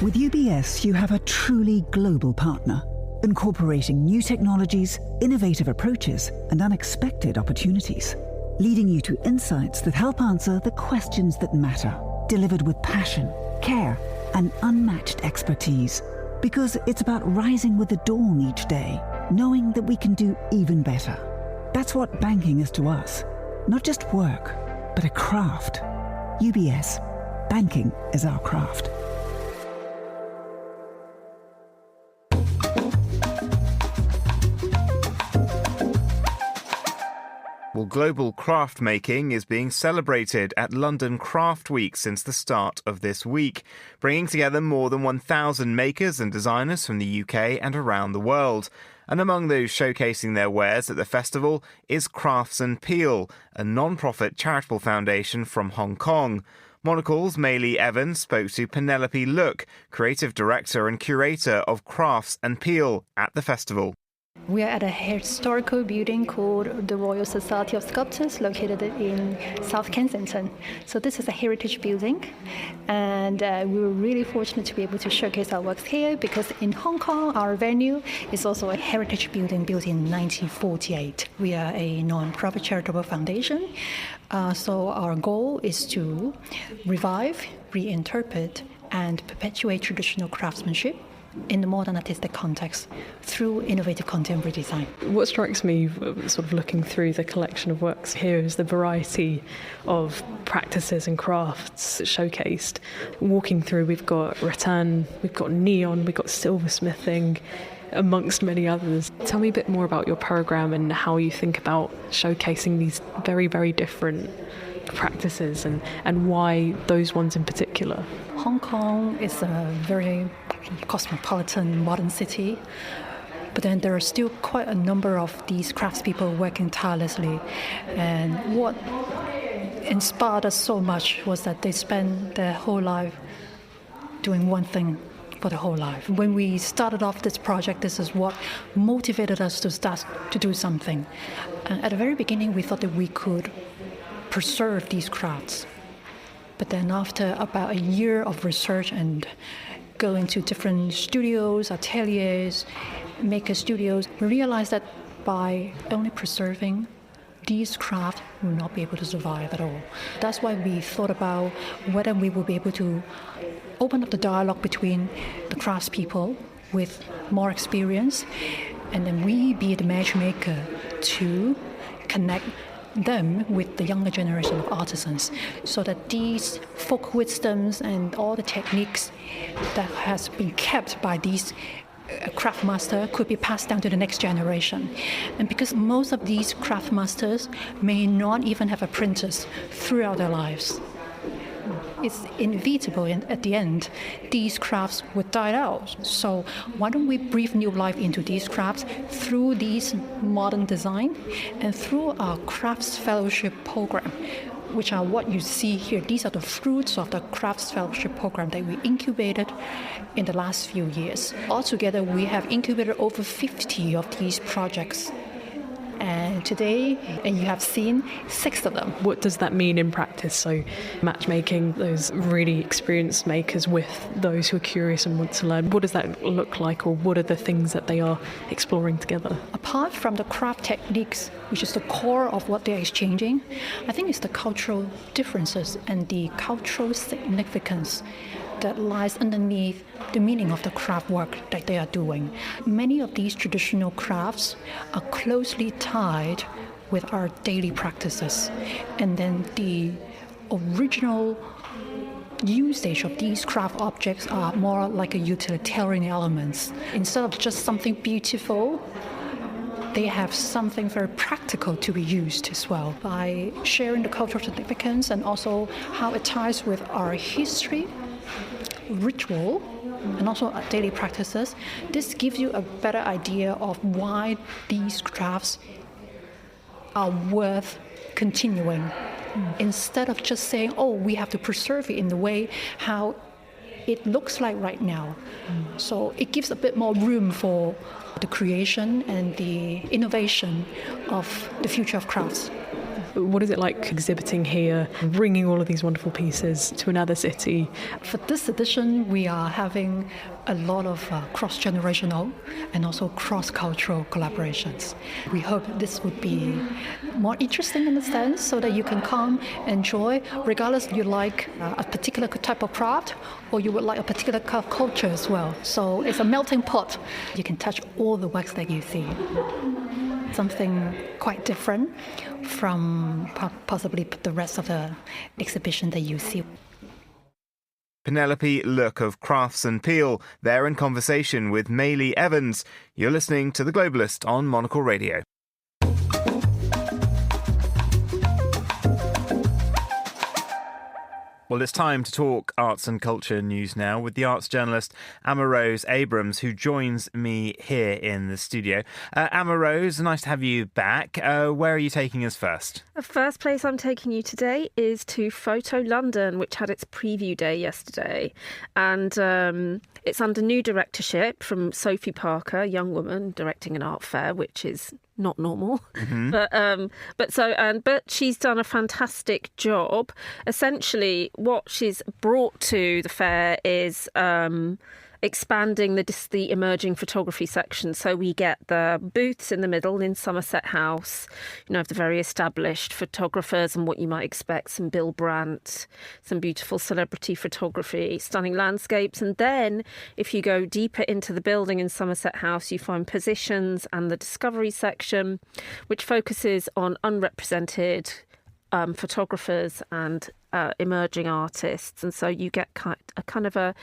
With UBS, you have a truly global partner, incorporating new technologies, innovative approaches, and unexpected opportunities, leading you to insights that help answer the questions that matter, delivered with passion, care, and unmatched expertise. Because it's about rising with the dawn each day, knowing that we can do even better. That's what banking is to us. Not just work, but a craft. UBS. Banking is our craft. Well, global craft making is being celebrated at London Craft Week since the start of this week, bringing together more than 1,000 makers and designers from the UK and around the world. And among those showcasing their wares at the festival is Crafts and Peel, a non-profit charitable foundation from Hong Kong. Monocle's Maylee Evans spoke to Penelope Look, creative director and curator of Crafts and Peel at the festival. We are at a historical building called the Royal Society of Sculptors, located in South Kensington. So this is a heritage building, and we were really fortunate to be able to showcase our works here because in Hong Kong, our venue is also a heritage building built in 1948. We are a non-profit charitable foundation, so our goal is to revive, reinterpret, and perpetuate traditional craftsmanship in the modern artistic context through innovative contemporary design. What strikes me sort of looking through the collection of works here is the variety of practices and crafts showcased. Walking through, we've got rattan, we've got neon, we've got silversmithing, amongst many others. Tell me a bit more about your program and how you think about showcasing these very, very different practices and why those ones in particular. Hong Kong is a very cosmopolitan modern city, but then there are still quite a number of these craftspeople working tirelessly, and what inspired us so much was that they spend their whole life doing one thing for the whole life. When we started off this project, this is what motivated us to start to do something. And at the very beginning we thought that we could preserve these crafts, but then after about a year of research and going to different studios, ateliers, maker studios, we realized that by only preserving these crafts, we will not be able to survive at all. That's why we thought about whether we will be able to open up the dialogue between the craftspeople with more experience, and then we be the matchmaker to connect them with the younger generation of artisans, so that these folk wisdoms and all the techniques that has been kept by these craft master could be passed down to the next generation. And because most of these craft masters may not even have apprentices throughout their lives, it's inevitable at the end these crafts would die out. So why don't we breathe new life into these crafts through these modern design and through our crafts fellowship program, which are what you see here. These are the fruits of the crafts fellowship program that we incubated in the last few years. Altogether, we have incubated over 50 of these projects. And today, and you have seen 6 of them. What does that mean in practice? So matchmaking those really experienced makers with those who are curious and want to learn. What does that look like, or what are the things that they are exploring together? Apart from the craft techniques, which is the core of what they're exchanging, I think it's the cultural differences and the cultural significance that lies underneath the meaning of the craft work that they are doing. Many of these traditional crafts are closely tied with our daily practices, and then the original usage of these craft objects are more like a utilitarian elements. Instead of just something beautiful, they have something very practical to be used as well. By sharing the cultural significance and also how it ties with our history, ritual, and also daily practices. This gives you a better idea of why these crafts are worth continuing. Instead of just saying, oh, we have to preserve it in the way how it looks like right now. So it gives a bit more room for the creation and the innovation of the future of crafts. What is it like exhibiting here, bringing all of these wonderful pieces to another city? For this edition, we are having a lot of cross-generational and also cross-cultural collaborations. We hope this would be more interesting in a sense, so that you can come, enjoy, regardless you like a particular type of craft or you would like a particular culture as well. So it's a melting pot. You can touch all the works that you see. Something quite different from possibly the rest of the exhibition that you see. Penelope Look of Crafts and Peel, there in conversation with Maylee Evans. You're listening to The Globalist on Monocle Radio. Well, it's time to talk arts and culture news now with the arts journalist Amma Rose Abrams, who joins me here in the studio. Amma Rose, nice to have you back. Where are you taking us first? The first place I'm taking you today is to Photo London, which had its preview day yesterday. And it's under new directorship from Sophie Parker, a young woman directing an art fair, which is not normal. Mm-hmm. But she's done a fantastic job. Essentially, what she's brought to the fair is expanding the emerging photography section. So we get the booths in the middle in Somerset House, of the very established photographers and what you might expect, some Bill Brandt, some beautiful celebrity photography, stunning landscapes. And then if you go deeper into the building in Somerset House, you find positions and the discovery section, which focuses on unrepresented photographers and emerging artists. And so you get kind of a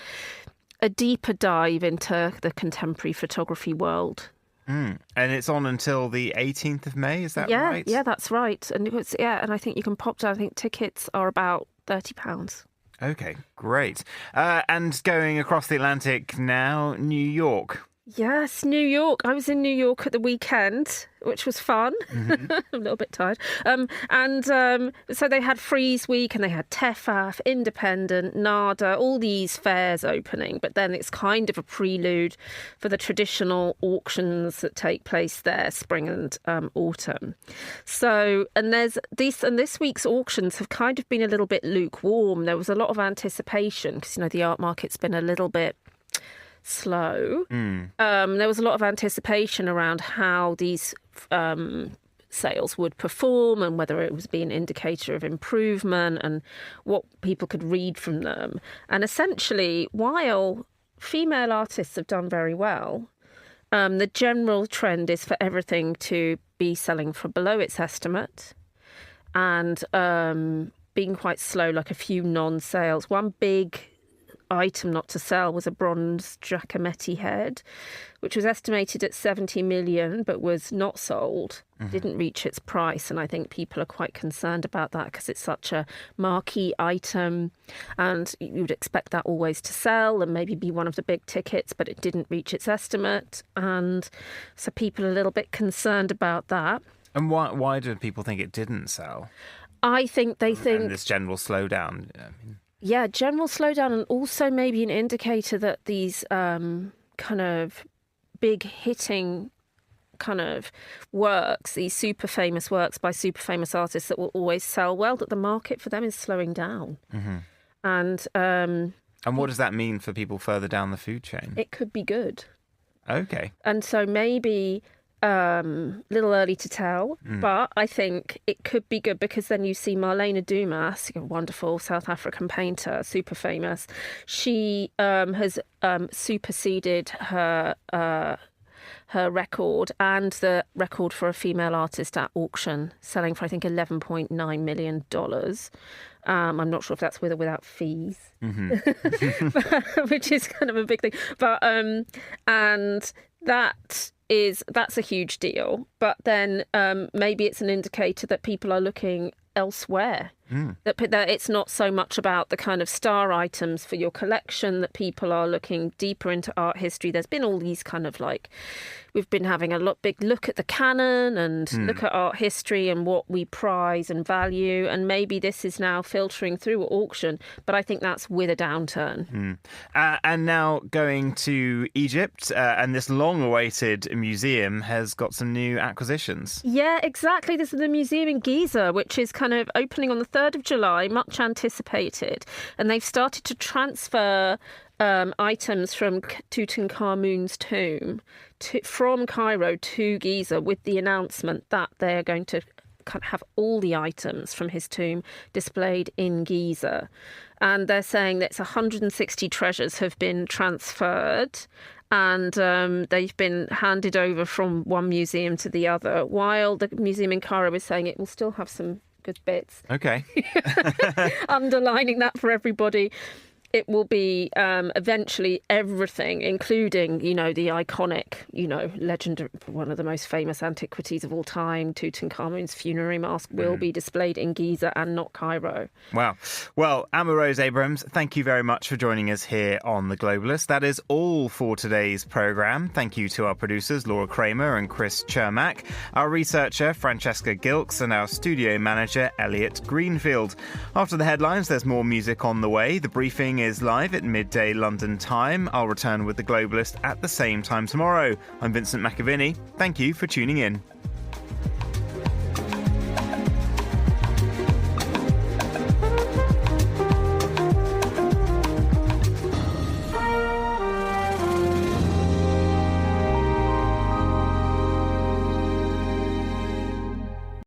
deeper dive into the contemporary photography world. And it's on until the 18th of May, is that right? Yeah, that's right. And and I think you can pop down. I think tickets are about £30. Okay, great. And going across the Atlantic now, New York. Yes, New York. I was in New York at the weekend, which was fun. Mm-hmm. I'm a little bit tired. So they had Freeze Week and they had TEFAF, Independent, NADA, all these fairs opening. But then it's kind of a prelude for the traditional auctions that take place there, spring and autumn. So, and this week's auctions have kind of been a little bit lukewarm. There was a lot of anticipation because, the art market's been a little bit slow. There was a lot of anticipation around how these sales would perform and whether it was be an indicator of improvement and what people could read from them. And essentially, while female artists have done very well, the general trend is for everything to be selling for below its estimate and being quite slow, like a few non-sales. One big item not to sell was a bronze Giacometti head, which was estimated at 70 million but was not sold, didn't reach its price. And I think people are quite concerned about that because it's such a marquee item and you would expect that always to sell and maybe be one of the big tickets, but it didn't reach its estimate. And so people are a little bit concerned about that. And why do people think it didn't sell? I think they think... And this general slowdown... Yeah, general slowdown and also maybe an indicator that these kind of big hitting kind of works, these super famous works by super famous artists that will always sell well, that the market for them is slowing down. Mm-hmm. And what does that mean for people further down the food chain? It could be good. Okay. And so maybe... a little early to tell, but I think it could be good because then you see Marlene Dumas, a wonderful South African painter, super famous. She has superseded her record and the record for a female artist at auction, selling for I think $11.9 million. I'm not sure if that's with or without fees, which is kind of a big thing. But and that's a huge deal. But then maybe it's an indicator that people are looking elsewhere. That it's not so much about the kind of star items for your collection, that people are looking deeper into art history. There's been all these kind of we've been having a big look at the canon and look at art history and what we prize and value. And maybe this is now filtering through at auction, but I think that's with a downturn. And now going to Egypt, and this long-awaited museum has got some new acquisitions. Yeah, exactly. This is the museum in Giza, which is kind of opening on the 3rd of July, much anticipated. And they've started to transfer items from Tutankhamun's tomb from Cairo to Giza, with the announcement that they're going to have all the items from his tomb displayed in Giza. And they're saying that 160 treasures have been transferred, and they've been handed over from one museum to the other, while the museum in Cairo is saying it will still have some good bits. Okay. Underlining that for everybody. It will be eventually everything, including, the iconic, legend, one of the most famous antiquities of all time, Tutankhamun's funerary mask, will be displayed in Giza and not Cairo. Wow. Well, Amma Rose Abrams, thank you very much for joining us here on The Globalist. That is all for today's programme. Thank you to our producers, Laura Kramer and Chris Chermak, our researcher, Francesca Gilks, and our studio manager, Elliot Greenfield. After the headlines, there's more music on the way. The briefing is live at midday London time. I'll return with The Globalist at the same time tomorrow. I'm Vincent McAviney. Thank you for tuning in.